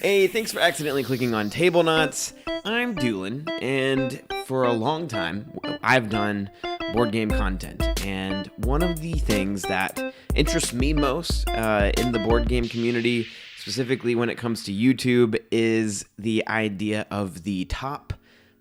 Hey, thanks for accidentally clicking on Tablenauts. I'm Doolin, and for a long time, I've done board game content. And one of the things that interests me most in the board game community, specifically when it comes to YouTube, is the idea of the top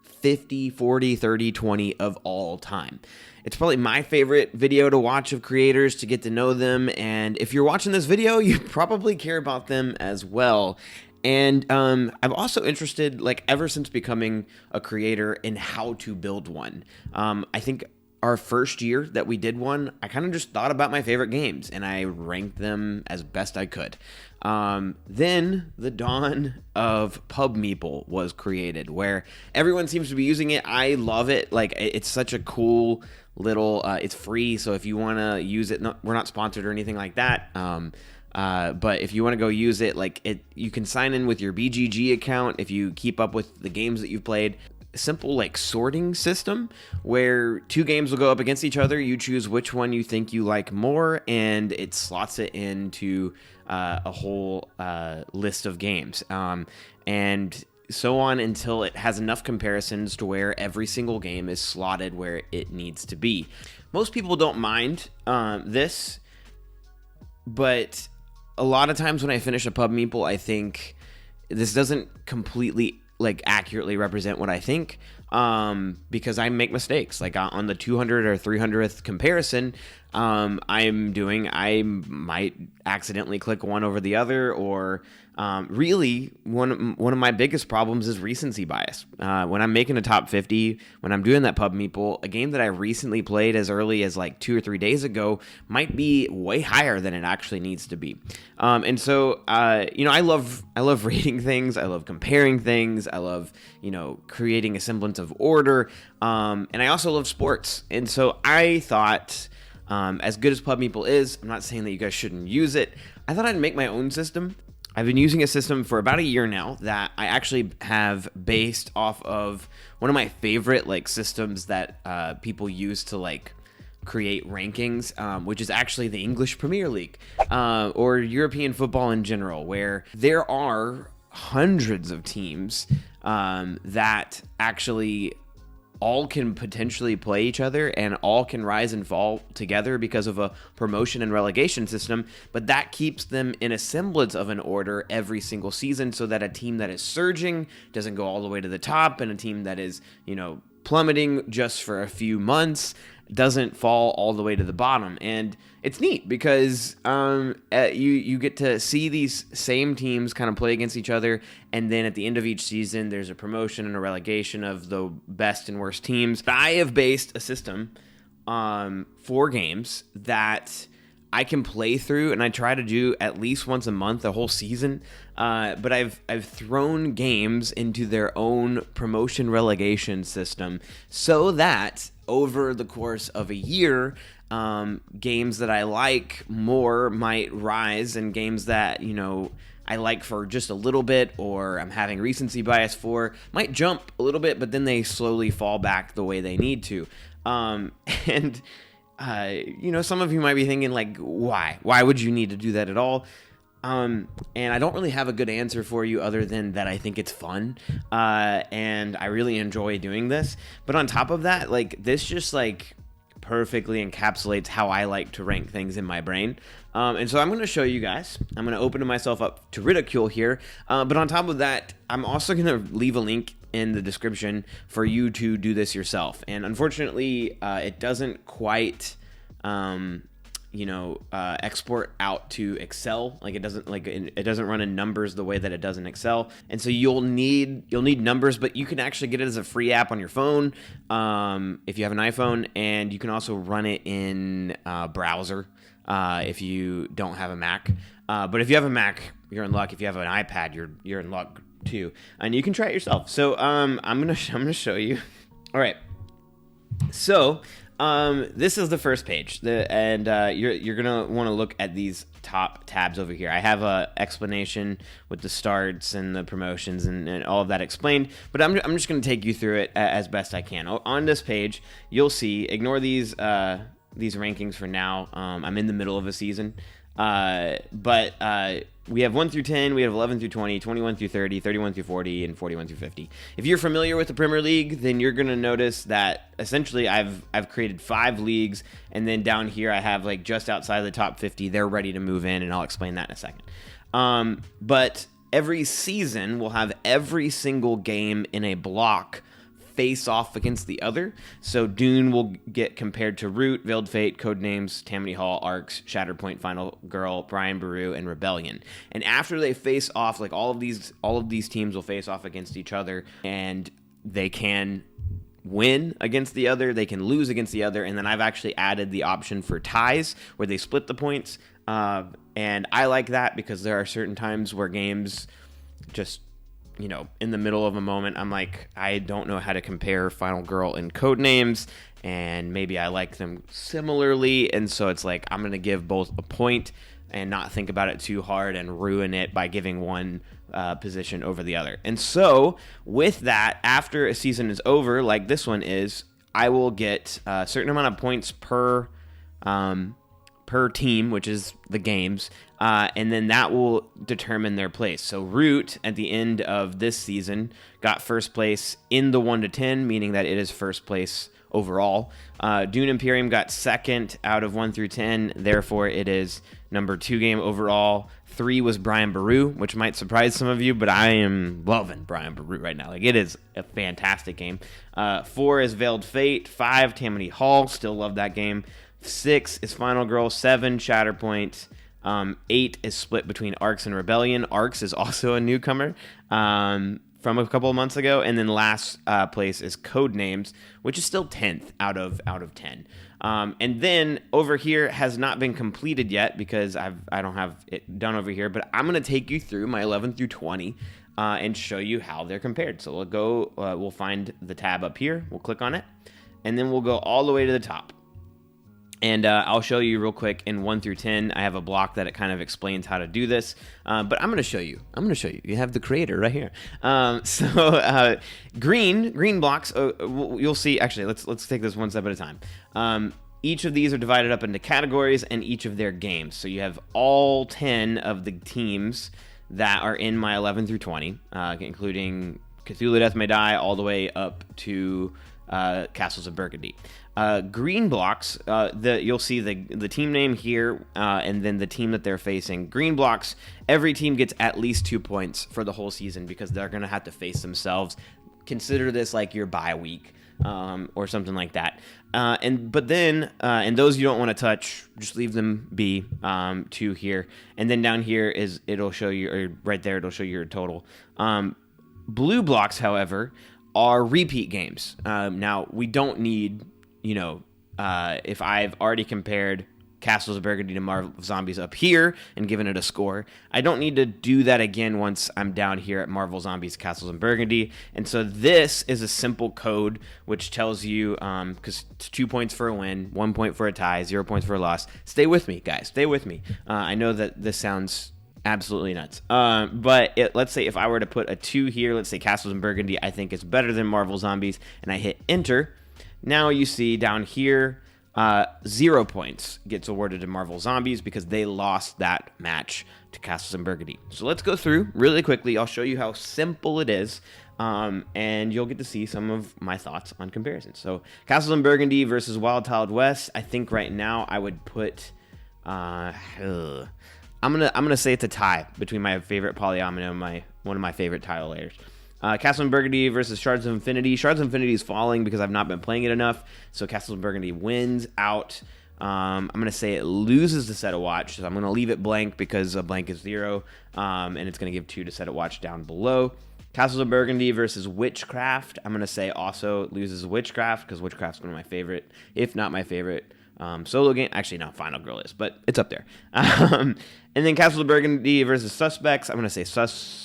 50, 40, 30, 20 of all time. It's probably my favorite video to watch of creators to get to know them, and if you're watching this video, you probably care about them as well. And I'm also interested, ever since becoming a creator, in how to build one. I think our first year that we did one, I kind of just thought about my favorite games, and I ranked them as best I could. Then the dawn of PubMeeple was created, where everyone seems to be using it. I love it. It's such a cool little, it's free, so if you want to use it, we're not sponsored or anything like that. But if you want to go use it, you can sign in with your BGG account if you keep up with the games that you've played. Simple sorting system where two games will go up against each other. You choose which one you think you like more, and it slots it into a whole list of games, and so on until it has enough comparisons to where every single game is slotted where it needs to be. Most people don't mind this, but a lot of times when I finish a PubMeeple, I think this doesn't completely accurately represent what I think, because I make mistakes. On the 200 or 300th comparison I might accidentally click one over the other, or really one of my biggest problems is recency bias. When I'm making a top 50, when I'm doing that PubMeeple, a game that I recently played as early as 2 or 3 days ago might be way higher than it actually needs to be. And so I love rating things, I love comparing things, I love creating a semblance of order, and I also love sports. And so I thought, as good as PubMeeple is, I'm not saying that you guys shouldn't use it. I thought I'd make my own system. I've been using a system for about a year now that I actually have based off of one of my favorite systems that people use to create rankings, which is actually the English Premier League, or European football in general, where there are hundreds of teams that actually all can potentially play each other and all can rise and fall together because of a promotion and relegation system, but that keeps them in a semblance of an order every single season, so that a team that is surging doesn't go all the way to the top, and a team that is, plummeting just for a few months doesn't fall all the way to the bottom. And it's neat because you get to see these same teams kind of play against each other, and then at the end of each season there's a promotion and a relegation of the best and worst teams. I have based a system for games that I can play through, and I try to do at least once a month, a whole season. But I've thrown games into their own promotion relegation system, so that over the course of a year, games that I like more might rise, and games that I like for just a little bit, or I'm having recency bias for, might jump a little bit, but then they slowly fall back the way they need to. And some of you might be thinking why would you need to do that at all? And I don't really have a good answer for you other than that I think it's fun, and I really enjoy doing this. But on top of that, this just perfectly encapsulates how I like to rank things in my brain. And so I'm going to show you guys. I'm going to open myself up to ridicule here. But on top of that, I'm also going to leave a link in the description for you to do this yourself. And unfortunately, it doesn't quite export out to Excel. It doesn't run in numbers the way that it does in Excel. And so you'll need numbers, but you can actually get it as a free app on your phone, if you have an iPhone, and you can also run it in browser if you don't have a Mac. But if you have a Mac, you're in luck. If you have an iPad, you're in luck too, and you can try it yourself. So I'm gonna show you. All right. So this is the first page, you're gonna want to look at these top tabs over here. I have a explanation with the starts and the promotions and all of that explained, but I'm just gonna take you through it as best I can. On this page, you'll see, ignore these rankings for now. I'm in the middle of a season. We have 1 through 10, we have 11 through 20, 21 through 30, 31 through 40, and 41 through 50. If you're familiar with the Premier League, then you're going to notice that essentially I've created 5 leagues, and then down here I have like just outside of the top 50. They're ready to move in, and I'll explain that in a second. But every season we'll have every single game in a block face off against the other. So Dune will get compared to Root, Veiled Fate, Codenames, Tammany Hall, Arcs, Shatterpoint, Final Girl, Brian Baru, and Rebellion. And after they face off, like all of these teams will face off against each other, and they can win against the other, they can lose against the other, and then I've actually added the option for ties where they split the points. And I like that because there are certain times where games just, in the middle of a moment, I'm like, I don't know how to compare Final Girl and Codenames, and maybe I like them similarly, and so it's like I'm going to give both a point and not think about it too hard and ruin it by giving one position over the other. And so with that, after a season is over, like this one is, I will get a certain amount of points per team, which is the games, and then that will determine their place. So Root, at the end of this season, got first place in the 1 to 10, meaning that it is first place overall. Dune Imperium got second out of 1 through 10, therefore it is number 2 game overall. 3 was Brian Baru, which might surprise some of you, but I am loving Brian Baru right now. Like, it is a fantastic game. 4 is Veiled Fate. 5, Tammany Hall. Still love that game. 6 is Final Girl. 7, Shatterpoint. 8 is split between Arcs and Rebellion. Arcs is also a newcomer from a couple of months ago. And then last place is Codenames, which is still 10th out of 10. And then over here has not been completed yet because I don't have it done over here. But I'm going to take you through my 11 through 20 and show you how they're compared. So we'll go. We'll find the tab up here. We'll click on it. And then we'll go all the way to the top. And I'll show you real quick in 1 through 10. I have a block that it kind of explains how to do this. But I'm going to show you. You have the creator right here. Green blocks. You'll see. Actually, let's take this one step at a time. Each of these are divided up into categories and each of their games. So you have all 10 of the teams that are in my 11 through 20, including Cthulhu Death May Die all the way up to Castles of Burgundy. Green blocks, you'll see the team name here, and then the team that they're facing. Green blocks, every team gets at least 2 points for the whole season because they're going to have to face themselves. Consider this like your bye week, or something like that. But then those you don't want to touch, just leave them be, 2 here. And then down here it'll show you, or right there, it'll show you your total. Blue blocks, however, are repeat games. Now, we don't need, if I've already compared Castles of Burgundy to Marvel Zombies up here and given it a score, I don't need to do that again once I'm down here at Marvel Zombies, Castles of Burgundy. And so this is a simple code which tells you, because 2 points for a win, 1 point for a tie, 0 points for a loss. Stay with me, guys. Stay with me. I know that this sounds absolutely nuts. But let's say if I were to put a 2 here, let's say Castles in Burgundy, I think it's better than Marvel Zombies, and I hit enter. Now you see down here, 0 points gets awarded to Marvel Zombies because they lost that match to Castles in Burgundy. So let's go through really quickly. I'll show you how simple it is, and you'll get to see some of my thoughts on comparisons. So Castles in Burgundy versus Wild Tiled West. I think right now I would put... I'm gonna say it's a tie between my favorite polyomino and one of my favorite tile layers. Castle in Burgundy versus Shards of Infinity. Shards of Infinity is falling because I've not been playing it enough. So Castle in Burgundy wins out. I'm gonna say it loses to Set a Watch. So I'm gonna leave it blank because a blank is 0, and it's gonna give 2 to Set a Watch down below. Castles of Burgundy versus Witchcraft. I'm gonna say also loses Witchcraft because Witchcraft's one of my favorite, if not my favorite. Solo game, actually no, Final Girl is, but it's up there. And then Castles of Burgundy versus Suspects. I'm gonna say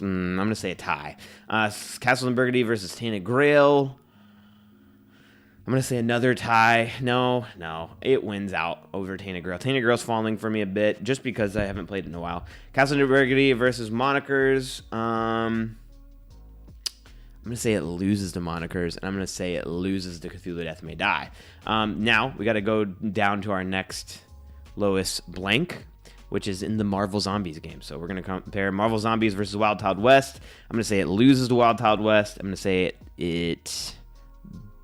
I'm gonna say a tie. Castles of Burgundy versus Tainted Grail. I'm gonna say another tie. No, it wins out over Tainted Grail. Tainted Grail's falling for me a bit just because I haven't played it in a while. Castles of Burgundy versus Monikers. I'm going to say it loses to Monikers, and I'm going to say it loses to Cthulhu Death May Die. Now, we got to go down to our next lowest blank, which is in the Marvel Zombies game. So we're going to compare Marvel Zombies versus Wild Wild West. I'm going to say it loses to Wild Wild West. I'm going to say it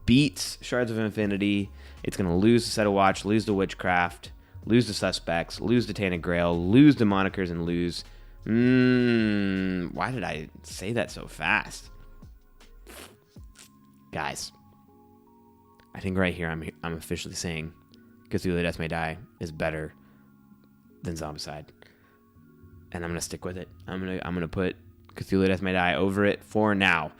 beats Shards of Infinity. It's going to lose to Set a Watch, lose to Witchcraft, lose to Suspects, lose to Tainted Grail, lose to Monikers, and lose... why did I say that so fast? Guys, I think right here I'm officially saying Cthulhu Death May Die is better than Zombicide. And I'm going to stick with it. I'm going to put Cthulhu Death May Die over it for now.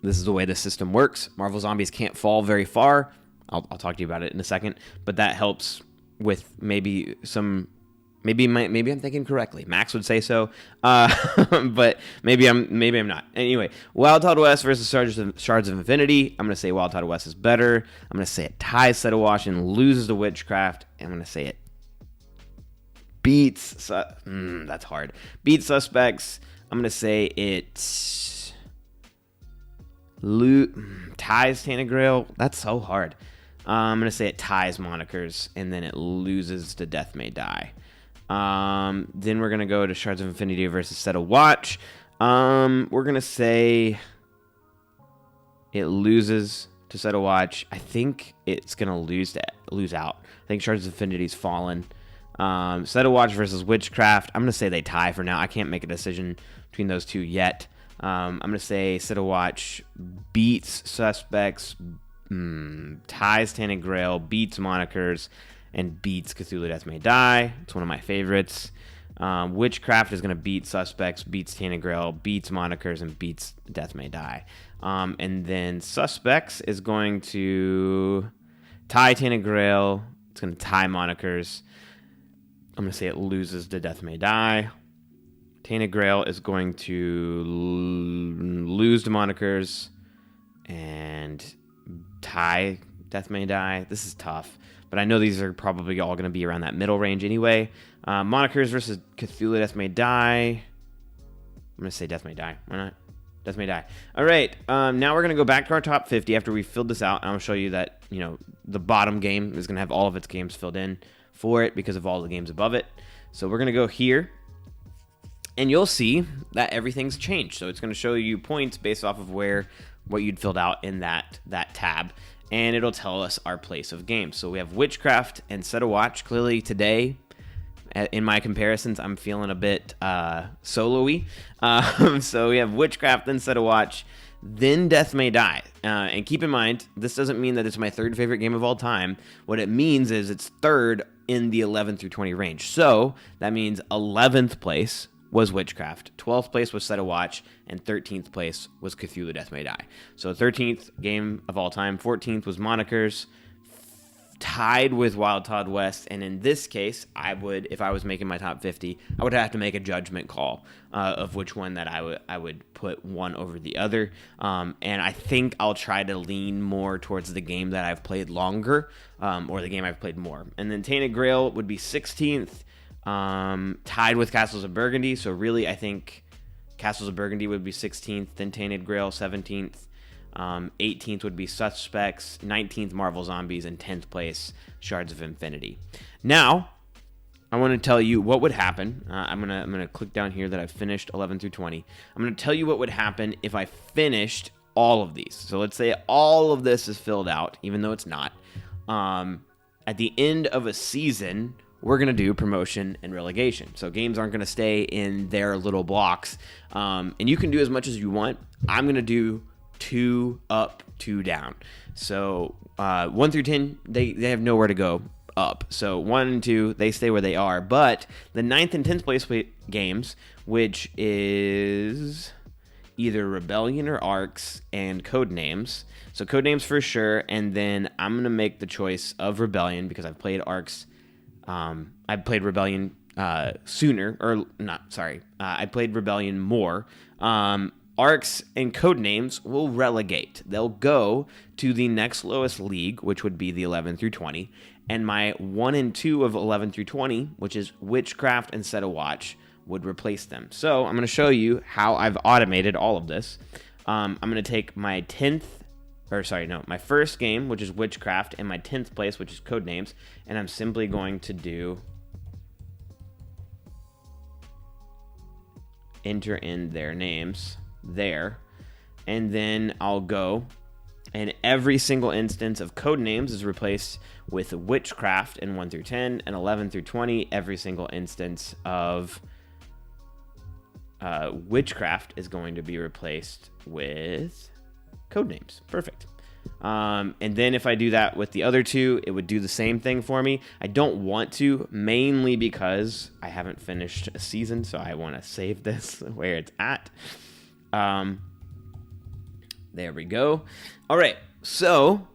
This is the way the system works. Marvel Zombies can't fall very far. I'll talk to you about it in a second, but that helps with maybe some... Maybe I'm thinking correctly. Max would say so, but maybe I'm not. Anyway, Wild Wild West versus Shards of Infinity. I'm gonna say Wild Wild West is better. I'm gonna say it ties Set a Watch and loses to Witchcraft. And I'm gonna say it beats. That's hard. Beats Suspects. I'm gonna say it ties Tainted Grail. That's so hard. I'm gonna say it ties Monikers, and then it loses to Death May Die. Then we're gonna go to Shards of Infinity versus Set a Watch. We're gonna say it loses to Set a Watch. I think it's gonna lose out. I think Shards of Infinity's fallen. Set a Watch versus Witchcraft. I'm gonna say they tie for now. I can't make a decision between those two yet. I'm gonna say Set a Watch beats Suspects, ties Tainted Grail, beats Monikers, and beats Cthulhu Death May Die. It's one of my favorites. Witchcraft is going to beat Suspects, beats Tainted Grail, beats Monikers, and beats Death May Die. And then Suspects is going to tie Tainted Grail. It's going to tie Monikers. I'm going to say it loses to Death May Die. Tainted Grail is going to lose to Monikers and tie Death May Die. This is tough, but I know these are probably all going to be around that middle range anyway. Monikers versus Cthulhu Death May Die. I'm going to say Death May Die. Why not? Death May Die. All right. Now we're going to go back to our top 50 after we filled this out. And I'll show you that, the bottom game is going to have all of its games filled in for it because of all the games above it. So we're going to go here, and you'll see that everything's changed. So it's going to show you points based off of what you'd filled out in that tab. And it'll tell us our place of games. So we have Witchcraft and Set a Watch. Clearly today, in my comparisons, I'm feeling a bit solo-y. So we have Witchcraft, then Set a Watch, then Death May Die. And keep in mind, this doesn't mean that it's my third favorite game of all time. What it means is it's third in the 11 through 20 range. So that means 11th place was Witchcraft, 12th place was Set a Watch, and 13th place was Cthulhu Death May Die. So 13th game of all time, 14th was Monikers, tied with Wild Wild West, and in this case, if I was making my top 50, I would have to make a judgment call of which one that I would put one over the other, and I think I'll try to lean more towards the game that I've played longer, or the game I've played more. And then Tainted Grail would be 16th, tied with Castles of Burgundy. So really, I think Castles of Burgundy would be 16th, then Tainted Grail 17th, 18th would be Suspects, 19th Marvel Zombies, and 10th place Shards of Infinity. Now, I want to tell you what would happen. I'm gonna click down here that I've finished 11 through 20. I'm gonna tell you what would happen if I finished all of these. So let's say all of this is filled out, even though it's not. At the end of a season, we're going to do promotion and relegation. So games aren't going to stay in their little blocks. And you can do as much as you want. I'm going to do 2 up, 2 down. So 1 through 10, they have nowhere to go up. So 1 and 2, they stay where they are. But the 9th and 10th place games, which is either Rebellion or Arcs and Codenames. So Codenames for sure. And then I'm going to make the choice of Rebellion because I've played Arcs. I played Rebellion sooner, or not, sorry. I played Rebellion more. Arcs and Codenames will relegate. They'll go to the next lowest league, which would be the 11 through 20. And my 1 and 2 of 11 through 20, which is Witchcraft and Set a Watch, would replace them. So I'm going to show you how I've automated all of this. I'm going to take my my first game, which is Witchcraft, and my 10th place, which is Codenames, and I'm simply going to do enter in their names there, and then I'll go, and every single instance of code names is replaced with witchcraft in 1 through 10, and 11 through 20. Every single instance of witchcraft is going to be replaced with code names. Perfect. And then if I do that with the other two, it would do the same thing for me. I don't want to, mainly because I haven't finished a season, so I want to save this where it's at. There we go. All right, so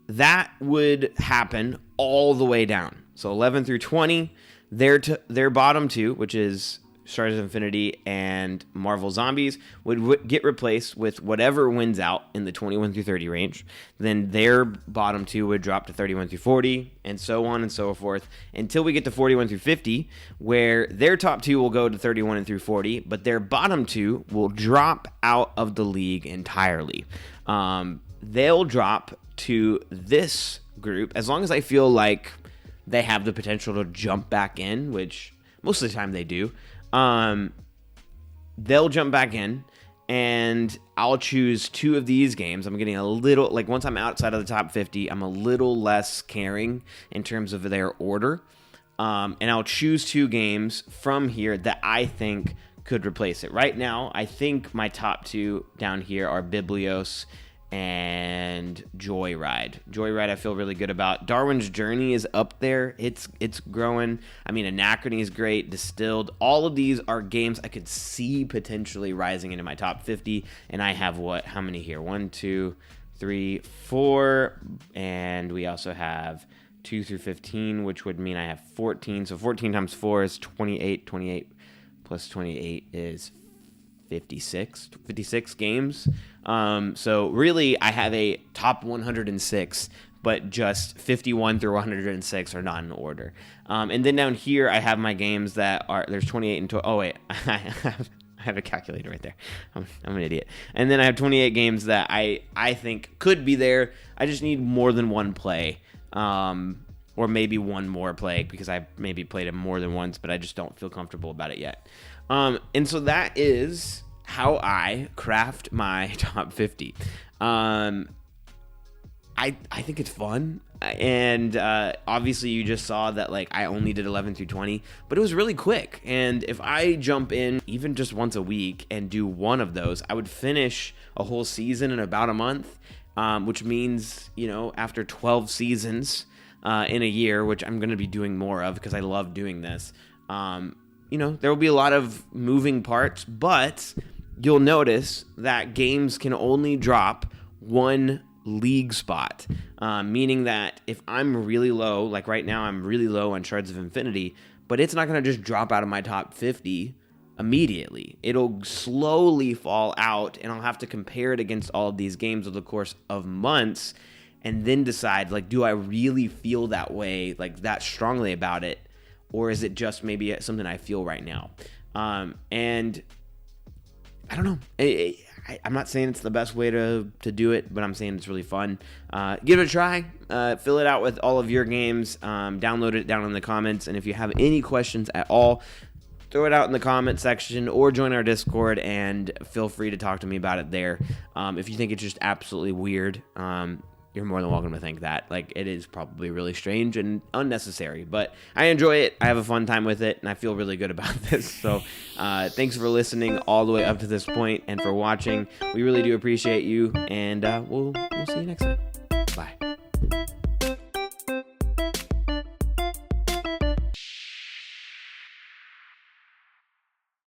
that would happen all the way down. So 11 through 20, their bottom two, which is Stars of Infinity and Marvel Zombies, would get replaced with whatever wins out in the 21 through 30 range. Then their bottom two would drop to 31 through 40, and so on and so forth, until we get to 41 through 50, where their top two will go to 31 and through 40, but their bottom two will drop out of the league entirely. They'll drop to this group, as long as I feel like they have the potential to jump back in, which most of the time they do. They'll jump back in, and I'll choose two of these games. I'm getting a little, like, once I'm outside of the top 50, I'm a little less caring in terms of their order. And I'll choose two games from here that I think could replace it. Right now, I think my top two down here are Biblios and Joyride. Joyride I feel really good about. Darwin's Journey is up there. It's growing. I mean, Anachrony is great. Distilled. All of these are games I could see potentially rising into my top 50. And I have how many here? 1, 2, 3, 4. And we also have 2 through 15, which would mean I have 14. So 14 times 4 is 28. 28 plus 28 is 56 games. So really, I have a top 106, but just 51 through 106 are not in order. And then down here, I have my games that are, there's 28 and oh wait, I have a calculator right there. I'm an idiot. And then I have 28 games that I think could be there. I just need more than one play. Or maybe one more play, because I maybe played it more than once, but I just don't feel comfortable about it yet. And so that is how I craft my top 50. I think it's fun. And obviously you just saw that, like, I only did 11 through 20, but it was really quick. And if I jump in even just once a week and do one of those, I would finish a whole season in about a month, which means, after 12 seasons in a year, which I'm going to be doing more of because I love doing this, there will be a lot of moving parts, but you'll notice that games can only drop one league spot, meaning that if I'm really low, like right now I'm really low on Shards of Infinity, but it's not going to just drop out of my top 50 immediately. It'll slowly fall out, and I'll have to compare it against all of these games over the course of months, and then decide, like, do I really feel that way, like that strongly about it, or is it just maybe something I feel right now? And I don't know. I'm not saying it's the best way to do it, but I'm saying it's really fun. Give it a try. Fill it out with all of your games. Download it down in the comments. And if you have any questions at all, throw it out in the comment section or join our Discord, and feel free to talk to me about it there. If you think it's just absolutely weird, you're more than welcome to think that. Like, it is probably really strange and unnecessary, but I enjoy it. I have a fun time with it, and I feel really good about this. So thanks for listening all the way up to this point and for watching. We really do appreciate you, and we'll see you next time.